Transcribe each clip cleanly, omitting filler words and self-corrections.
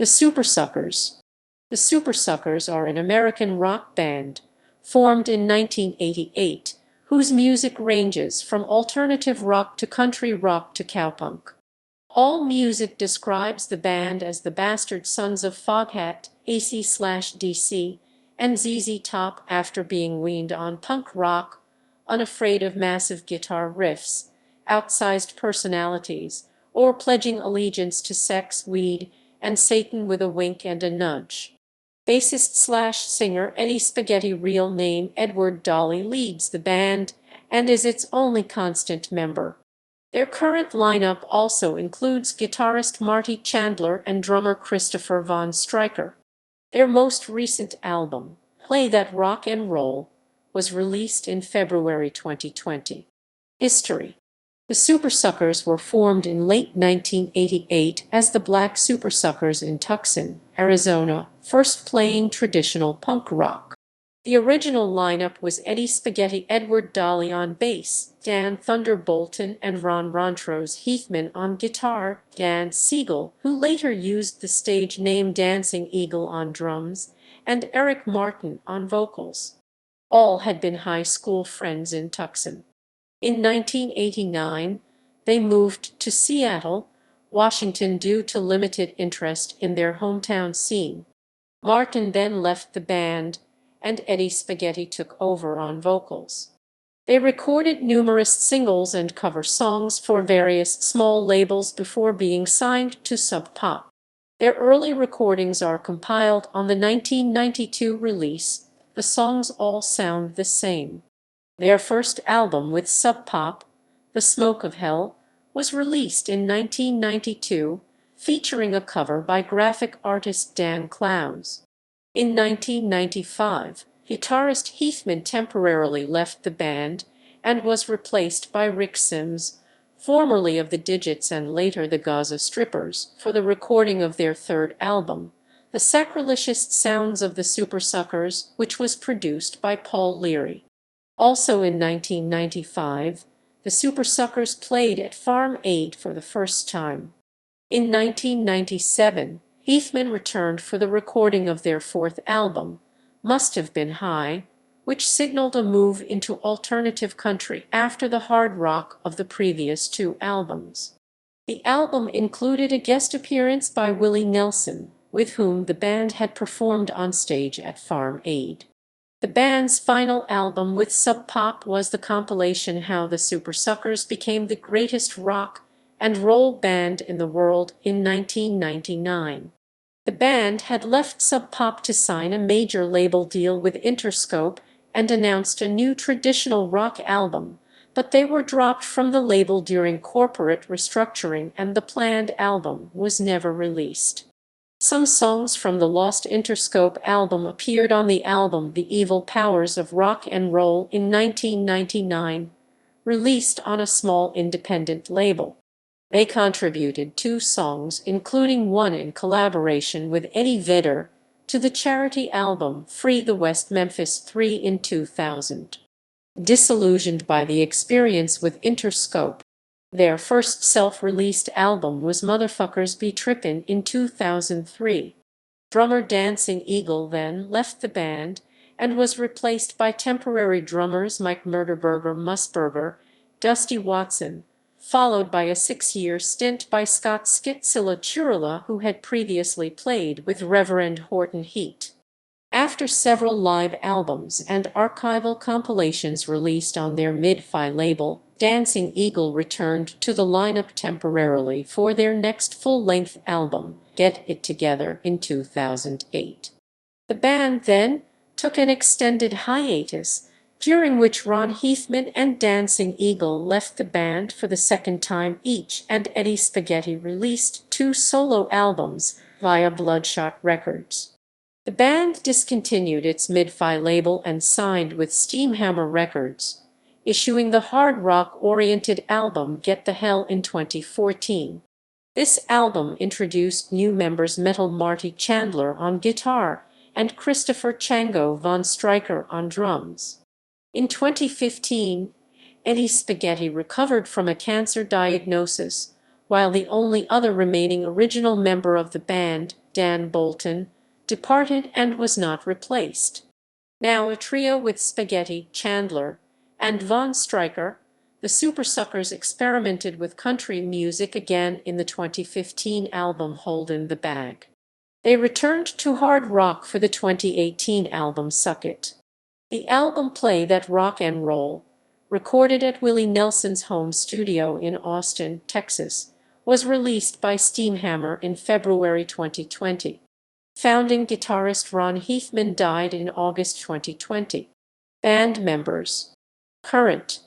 The Supersuckers. The Supersuckers are an American rock band formed in 1988, whose music ranges from alternative rock to country rock to cowpunk. AllMusic describes the band as the bastard sons of Foghat, AC/DC, and ZZ Top after being weaned on punk rock, unafraid of massive guitar riffs, outsized personalities, or pledging allegiance to sex, weed, and Satan with a wink and a nudge. Bassist/singer Eddie Spaghetti, real name Edward Daly, leads the band and is its only constant member. Their current lineup also includes guitarist Marty Chandler and drummer Christopher von Streicher. Their most recent album, Play That Rock and Roll, was released in February 2020. History. The Supersuckers were formed in late 1988 as the Black Supersuckers in Tucson, Arizona, first playing traditional punk rock. The original lineup was Eddie Spaghetti, Edward Daly on bass, Dan "Thunder" Bolton, and Ron Montrose Heathman on guitar, Dan Siegel, who later used the stage name Dancing Eagle, on drums, and Eric Martin on vocals. All had been high school friends in Tucson. In 1989, they moved to Seattle, Washington due to limited interest in their hometown scene. Martin then left the band, and Eddie Spaghetti took over on vocals. They recorded numerous singles and cover songs for various small labels before being signed to Sub Pop. Their early recordings are compiled on the 1992 release. The songs all sound the same. Their first album with Sub Pop, The Smoke of Hell, was released in 1992, featuring a cover by graphic artist Dan Clowes. In 1995, guitarist Heathman temporarily left the band and was replaced by Rick Sims, formerly of the Digits and later the Gaza Strippers, for the recording of their third album, The Sacrilegious Sounds of the Supersuckers, which was produced by Paul Leary. Also in 1995, the Supersuckers played at Farm Aid for the first time. In 1997, Heathman returned for the recording of their fourth album, Must Have Been High, which signaled a move into alternative country after the hard rock of the previous two albums. The album included a guest appearance by Willie Nelson, with whom the band had performed on stage at Farm Aid. The band's final album with Sub Pop was the compilation How the Supersuckers Became the Greatest Rock and Roll Band in the World in 1999. The band had left Sub Pop to sign a major label deal with Interscope and announced a new traditional rock album, but they were dropped from the label during corporate restructuring and the planned album was never released. Some songs from the lost Interscope album appeared on the album The Evil Powers of Rock and Roll in 1999, released on a small independent label. They contributed 2 songs, including one in collaboration with Eddie Vedder, to the charity album Free the West Memphis 3 in 2000. Disillusioned by the experience with Interscope, their first self-released album was Motherfuckers Be Trippin' in 2003. Drummer Dancing Eagle then left the band and was replaced by temporary drummers Mike Murderburger Musburger, Dusty Watson, followed by a 6-year stint by Scott Skitzilla Churula, who had previously played with Reverend Horton Heat. After several live albums and archival compilations released on their mid-fi label, Dancing Eagle returned to the lineup temporarily for their next full-length album, Get It Together, in 2008. The band then took an extended hiatus, during which Ron Heathman and Dancing Eagle left the band for the second time each, and Eddie Spaghetti released 2 solo albums via Bloodshot Records. The band discontinued its mid-fi label and signed with Steamhammer Records, issuing the hard rock-oriented album Get the Hell in 2014. This album introduced new members Metal Marty Chandler on guitar and Christopher Chango von Streicher on drums. In 2015, Eddie Spaghetti recovered from a cancer diagnosis, while the only other remaining original member of the band, Dan Bolton, departed and was not replaced. Now a trio with Spaghetti, Chandler, and Von Streicher, the Supersuckers experimented with country music again in the 2015 album Hold in the Bag. They returned to hard rock for the 2018 album Suck It. The album Play That Rock and Roll, recorded at Willie Nelson's home studio in Austin, Texas, was released by Steamhammer in February 2020. Founding guitarist Ron Heathman died in August 2020. Band members. Current.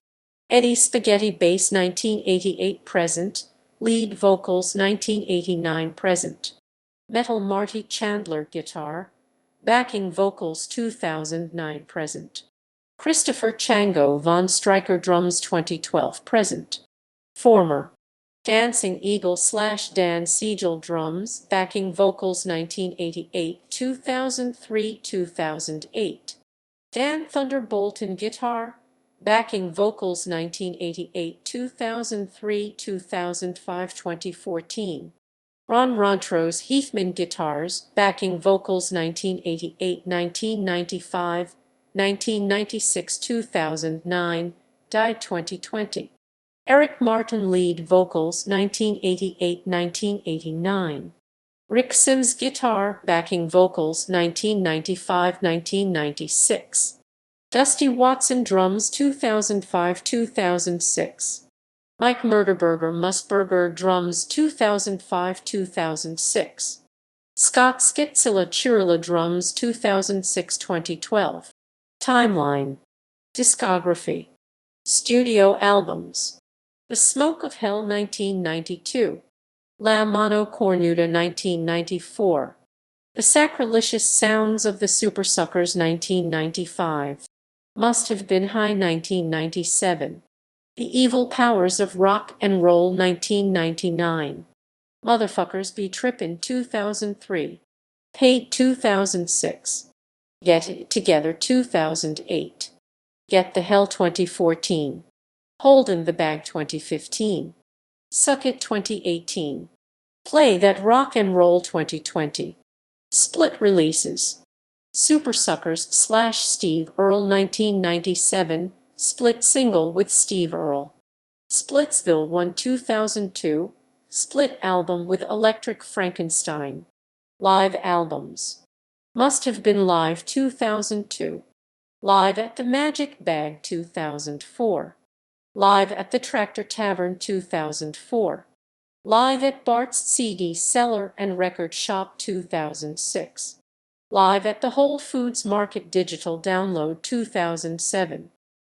Eddie Spaghetti bass 1988 present, lead vocals 1989 present. Metal Marty Chandler guitar, backing vocals 2009 present. Christopher von Streicher drums 2012 present. Former. Dancing Eagle / Dan Siegel drums, backing vocals 1988, 2003, 2008. Dan Thunderbolton guitar, backing vocals 1988, 2003, 2005, 2014. Ron Montrose Heathman guitars, backing vocals 1988, 1995, 1996, 2009, died 2020. Eric Martin lead vocals 1988, 1989. Rick Sims guitar, backing vocals 1995, 1996. Dusty Watson drums 2005, 2006. Mike Musburger drums 2005, 2006. Scott Skitzilla Churla drums 2006, 2012. Timeline. Discography. Studio albums. The Smoke of Hell 1992. La Mano Cornuda 1994. The Sacrilegious Sounds of the Supersuckers 1995. Must Have Been High 1997. The Evil Powers of Rock and Roll 1999. Motherfuckers Be Trippin' 2003. Paid 2006. Get It Together 2008. Get the Hell 2014. Hold in the Bag 2015. Suck It 2018. Play That Rock and Roll 2020. Split releases. Supersuckers / Steve Earle 1997, split single with Steve Earle. Splitsville 1 2002, split album with Electric Frankenstein. Live albums. Must Have Been Live 2002. Live at the Magic Bag 2004. Live at the Tractor Tavern 2004. Live at Bart's CD Cellar and Record Shop 2006. Live at the Whole Foods Market Digital Download 2007.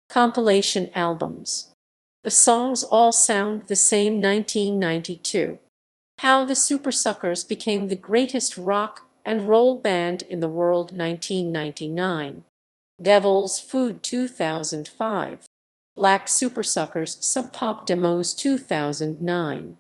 Compilation albums. The songs all sound the same 1992. How the Supersuckers became the greatest rock and roll band in the world 1999. Devil's Food 2005. Black Supersuckers Sub Pop Demos 2009.